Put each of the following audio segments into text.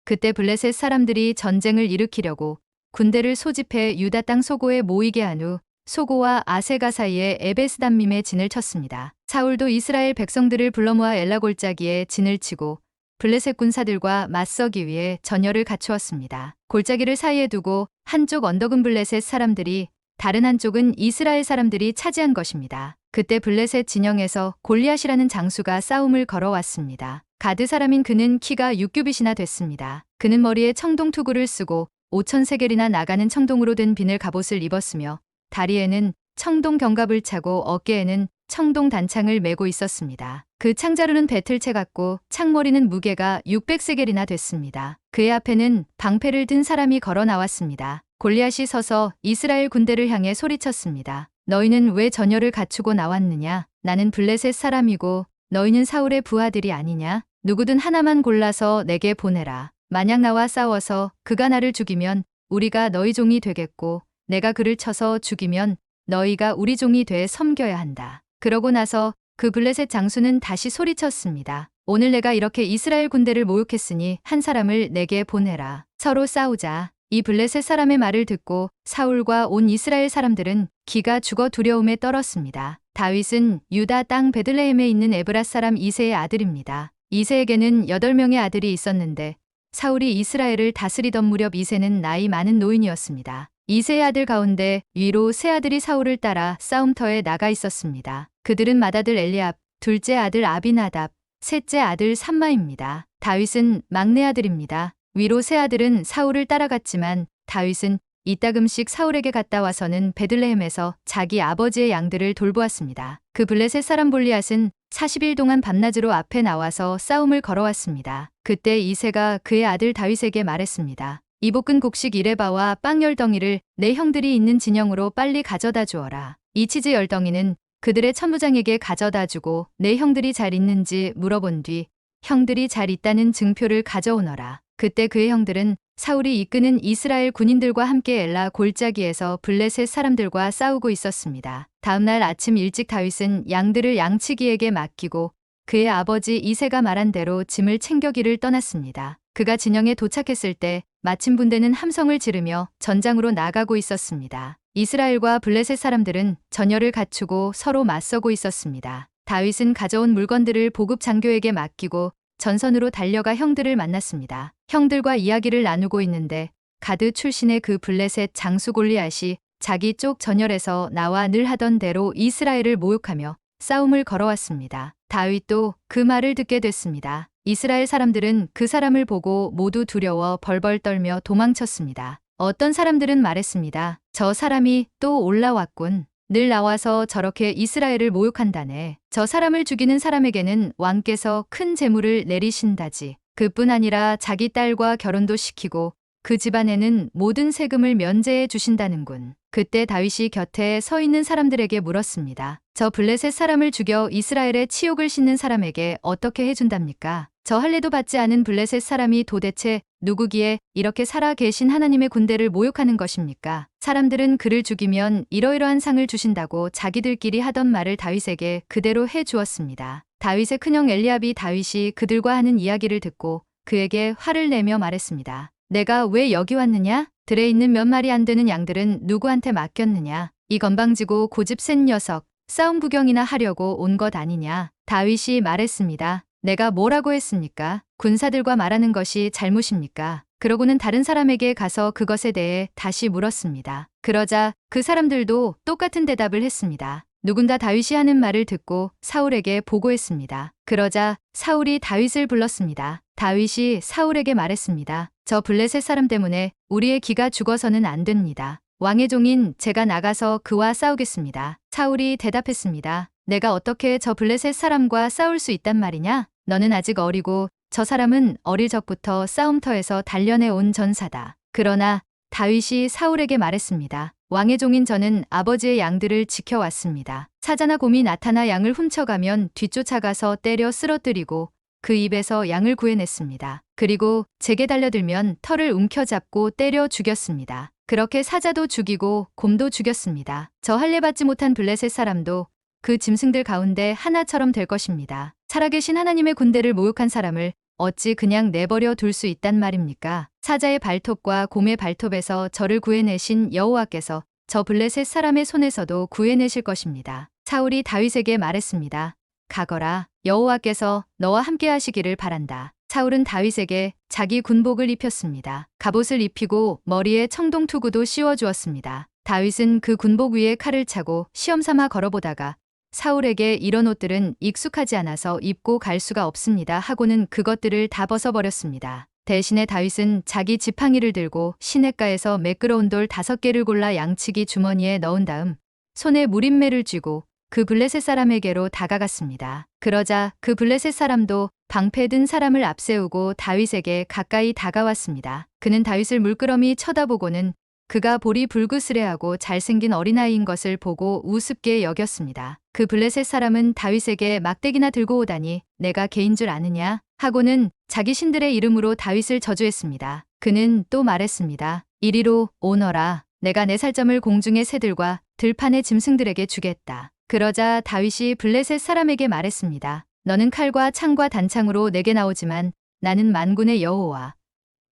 그때 블레셋 사람들이 전쟁을 일으키려고 군대를 소집해 유다 땅 소고에 모이게 한 후 소고와 아세가 사이에 에베스담밈에 진을 쳤습니다. 사울도 이스라엘 백성들을 불러 모아 엘라 골짜기에 진을 치고 블레셋 군사들과 맞서기 위해 전열을 갖추었습니다. 골짜기를 사이에 두고 한쪽 언덕은 블레셋 사람들이 다른 한쪽은 이스라엘 사람들이 차지한 것입니다. 그때 블레셋 진영에서 골리앗이라는 장수가 싸움을 걸어왔습니다. 가드 사람인 그는 키가 6규빗이나 됐습니다. 그는 머리에 청동 투구를 쓰고 5,000세겔이나 나가는 청동으로 된 비늘 갑옷을 입었으며 다리에는 청동 견갑을 차고 어깨에는 청동 단창을 메고 있었습니다. 그 창자루는 배틀채 같고 창머리는 무게가 600세겔이나 됐습니다. 그의 앞에는 방패를 든 사람이 걸어 나왔습니다. 골리앗이 서서 이스라엘 군대를 향해 소리쳤습니다. 너희는 왜 전열을 갖추고 나왔느냐? 나는 블레셋 사람이고 너희는 사울의 부하들이 아니냐? 누구든 하나만 골라서 내게 보내라. 만약 나와 싸워서 그가 나를 죽이면 우리가 너희 종이 되겠고 내가 그를 쳐서 죽이면 너희가 우리 종이 돼 섬겨야 한다. 그러고 나서 그 블레셋 장수는 다시 소리쳤습니다. 오늘 내가 이렇게 이스라엘 군대를 모욕했으니 한 사람을 내게 보내라. 서로 싸우자. 이 블레셋 사람의 말을 듣고 사울과 온 이스라엘 사람들은 기가 죽어 두려움에 떨었습니다. 다윗은 유다 땅 베들레헴에 있는 에브랏 사람 이새의 아들입니다. 이새에게는 8명의 아들이 있었는데 사울이 이스라엘을 다스리던 무렵 이새는 나이 많은 노인이었습니다. 이새의 아들 가운데 위로 세 아들이 사울을 따라 싸움터에 나가 있었습니다. 그들은 맏아들 엘리압, 둘째 아들 아비나답, 셋째 아들 삼마입니다. 다윗은 막내 아들입니다. 위로 세 아들은 사울을 따라갔지만 다윗은 이따금씩 사울에게 갔다 와서는 베들레헴에서 자기 아버지의 양들을 돌보았습니다. 그 블레셋 사람 골리앗은 40일 동안 밤낮으로 앞에 나와서 싸움을 걸어왔습니다. 그때 이새가 그의 아들 다윗에게 말했습니다. 이 볶은 곡식 1에바와 빵 10덩이를 내 형들이 있는 진영으로 빨리 가져다 주어라. 이 치즈 10덩이는 그들의 천부장에게 가져다 주고 내 형들이 잘 있는지 물어본 뒤 형들이 잘 있다는 증표를 가져오너라. 그때 그의 형들은 사울이 이끄는 이스라엘 군인들과 함께 엘라 골짜기에서 블레셋 사람들과 싸우고 있었습니다. 다음 날 아침 일찍 다윗은 양들을 양치기에게 맡기고 그의 아버지 이새가 말한 대로 짐을 챙겨기를 떠났습니다. 그가 진영에 도착했을 때 마침 군대는 함성을 지르며 전장으로 나가고 있었습니다. 이스라엘과 블레셋 사람들은 전열을 갖추고 서로 맞서고 있었습니다. 다윗은 가져온 물건들을 보급 장교에게 맡기고 전선으로 달려가 형들을 만났습니다. 형들과 이야기를 나누고 있는데 가드 출신의 그 블레셋 장수 골리앗이 자기 쪽 전열에서 나와 늘 하던 대로 이스라엘을 모욕하며 싸움을 걸어왔습니다. 다윗도 그 말을 듣게 됐습니다. 이스라엘 사람들은 그 사람을 보고 모두 두려워 벌벌 떨며 도망쳤습니다. 어떤 사람들은 말했습니다. 저 사람이 또 올라왔군. 늘 나와서 저렇게 이스라엘을 모욕한다네. 저 사람을 죽이는 사람에게는 왕께서 큰 재물을 내리신다지. 그뿐 아니라 자기 딸과 결혼도 시키고 그 집안에는 모든 세금을 면제해 주신다는군. 그때 다윗이 곁에 서 있는 사람들에게 물었습니다. 저 블레셋 사람을 죽여 이스라엘의 치욕을 싣는 사람에게 어떻게 해준답니까? 저 할례도 받지 않은 블레셋 사람이 도대체 누구기에 이렇게 살아 계신 하나님의 군대를 모욕하는 것입니까? 사람들은 그를 죽이면 이러이러한 상을 주신다고 자기들끼리 하던 말을 다윗에게 그대로 해 주었습니다. 다윗의 큰형 엘리압이 다윗이 그들과 하는 이야기를 듣고 그에게 화를 내며 말했습니다. 내가 왜 여기 왔느냐? 들에 있는 몇 마리 안 되는 양들은 누구한테 맡겼느냐? 이 건방지고 고집 센 녀석, 싸움 구경이나 하려고 온 것 아니냐? 다윗이 말했습니다. 내가 뭐라고 했습니까? 군사들과 말하는 것이 잘못입니까? 그러고는 다른 사람에게 가서 그것에 대해 다시 물었습니다. 그러자 그 사람들도 똑같은 대답을 했습니다. 누군가 다윗이 하는 말을 듣고 사울에게 보고했습니다. 그러자 사울이 다윗을 불렀습니다. 다윗이 사울에게 말했습니다. 저 블레셋 사람 때문에 우리의 기가 죽어서는 안 됩니다. 왕의 종인 제가 나가서 그와 싸우겠습니다. 사울이 대답했습니다. 내가 어떻게 저 블레셋 사람과 싸울 수 있단 말이냐? 너는 아직 어리고 저 사람은 어릴 적부터 싸움터에서 단련해 온 전사다. 그러나 다윗이 사울에게 말했습니다. 왕의 종인 저는 아버지의 양들을 지켜왔습니다. 사자나 곰이 나타나 양을 훔쳐가면 뒤쫓아가서 때려 쓰러뜨리고 그 입에서 양을 구해냈습니다. 그리고 제게 달려들면 털을 움켜잡고 때려 죽였습니다. 그렇게 사자도 죽이고 곰도 죽였습니다. 저 할례받지 못한 블레셋 사람도 그 짐승들 가운데 하나처럼 될 것입니다. 살아계신 하나님의 군대를 모욕한 사람을 어찌 그냥 내버려 둘 수 있단 말입니까? 사자의 발톱과 곰의 발톱에서 저를 구해내신 여호와께서 저 블레셋 사람의 손에서도 구해내실 것입니다. 사울이 다윗에게 말했습니다. 가거라. 여호와께서 너와 함께 하시기를 바란다. 사울은 다윗에게 자기 군복을 입혔습니다. 갑옷을 입히고 머리에 청동투구도 씌워주었습니다. 다윗은 그 군복 위에 칼을 차고 시험삼아 걸어보다가 사울에게 이런 옷들은 익숙하지 않아서 입고 갈 수가 없습니다 하고는 그것들을 다 벗어버렸습니다. 대신에 다윗은 자기 지팡이를 들고 시냇가에서 매끄러운 돌 5개를 골라 양치기 주머니에 넣은 다음 손에 무림매를 쥐고 그 블레셋 사람에게로 다가갔습니다. 그러자 그 블레셋 사람도 방패 든 사람을 앞세우고 다윗에게 가까이 다가왔습니다. 그는 다윗을 물끄러미 쳐다보고는 그가 볼이 불그스레하고 잘생긴 어린아이인 것을 보고 우습게 여겼습니다. 그 블레셋 사람은 다윗에게 막대기나 들고 오다니 내가 개인 줄 아느냐 하고는 자기 신들의 이름으로 다윗을 저주했습니다. 그는 또 말했습니다. 이리로 오너라. 내가 내 살점을 공중의 새들과 들판의 짐승들에게 주겠다. 그러자 다윗이 블레셋 사람에게 말했습니다. 너는 칼과 창과 단창으로 내게 나오지만 나는 만군의 여호와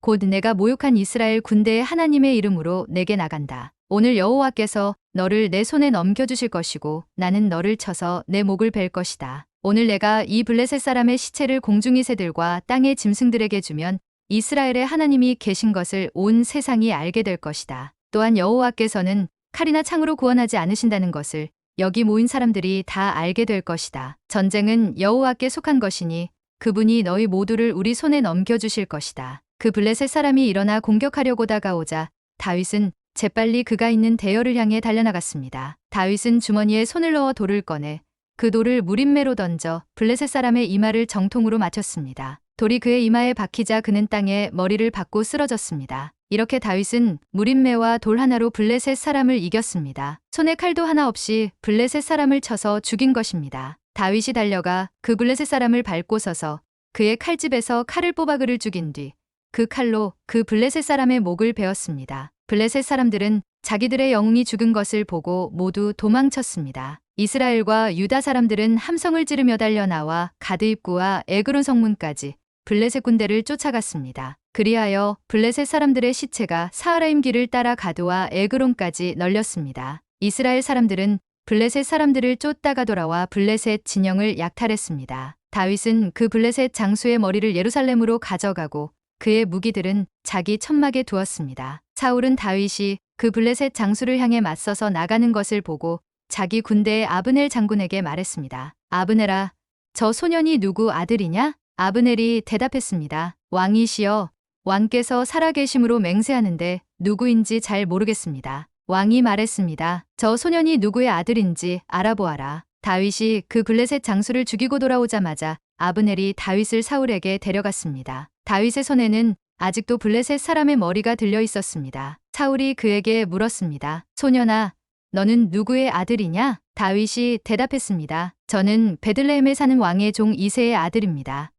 곧 내가 모욕한 이스라엘 군대의 하나님의 이름으로 내게 나간다. 오늘 여호와께서 너를 내 손에 넘겨주실 것이고 나는 너를 쳐서 내 목을 벨 것이다. 오늘 내가 이 블레셋 사람의 시체를 공중의 새들과 땅의 짐승들에게 주면 이스라엘의 하나님이 계신 것을 온 세상이 알게 될 것이다. 또한 여호와께서는 칼이나 창으로 구원하지 않으신다는 것을 여기 모인 사람들이 다 알게 될 것이다. 전쟁은 여호와께 속한 것이니 그분이 너희 모두를 우리 손에 넘겨주실 것이다. 그 블레셋 사람이 일어나 공격하려고 다가오자 다윗은 재빨리 그가 있는 대열을 향해 달려나갔습니다. 다윗은 주머니에 손을 넣어 돌을 꺼내 그 돌을 무림매로 던져 블레셋 사람의 이마를 정통으로 맞췄습니다. 돌이 그의 이마에 박히자 그는 땅에 머리를 박고 쓰러졌습니다. 이렇게 다윗은 무림매와 돌 하나로 블레셋 사람을 이겼습니다. 손에 칼도 하나 없이 블레셋 사람을 쳐서 죽인 것입니다. 다윗이 달려가 그 블레셋 사람을 밟고 서서 그의 칼집에서 칼을 뽑아 그를 죽인 뒤 그 칼로 그 블레셋 사람의 목을 베었습니다. 블레셋 사람들은 자기들의 영웅이 죽은 것을 보고 모두 도망쳤습니다. 이스라엘과 유다 사람들은 함성을 지르며 달려나와 가드 입구와 에그론 성문까지 블레셋 군대를 쫓아갔습니다. 그리하여 블레셋 사람들의 시체가 사하라임 길을 따라 가드와 에그론까지 널렸습니다. 이스라엘 사람들은 블레셋 사람들을 쫓다가 돌아와 블레셋 진영을 약탈했습니다. 다윗은 그 블레셋 장수의 머리를 예루살렘으로 가져가고 그의 무기들은 자기 천막에 두었습니다. 사울은 다윗이 그 블레셋 장수를 향해 맞서서 나가는 것을 보고 자기 군대의 아브넬 장군에게 말했습니다. 아브넬아, 저 소년이 누구 아들이냐? 아브넬이 대답했습니다. 왕이시여, 왕께서 살아계심으로 맹세하는데 누구인지 잘 모르겠습니다. 왕이 말했습니다. 저 소년이 누구의 아들인지 알아보아라. 다윗이 그 블레셋 장수를 죽이고 돌아오자마자 아브넬이 다윗을 사울에게 데려갔습니다. 다윗의 손에는 아직도 블레셋 사람의 머리가 들려 있었습니다. 사울이 그에게 물었습니다. 소년아, 너는 누구의 아들이냐? 다윗이 대답했습니다. 저는 베들레헴에 사는 왕의 종 이새의 아들입니다.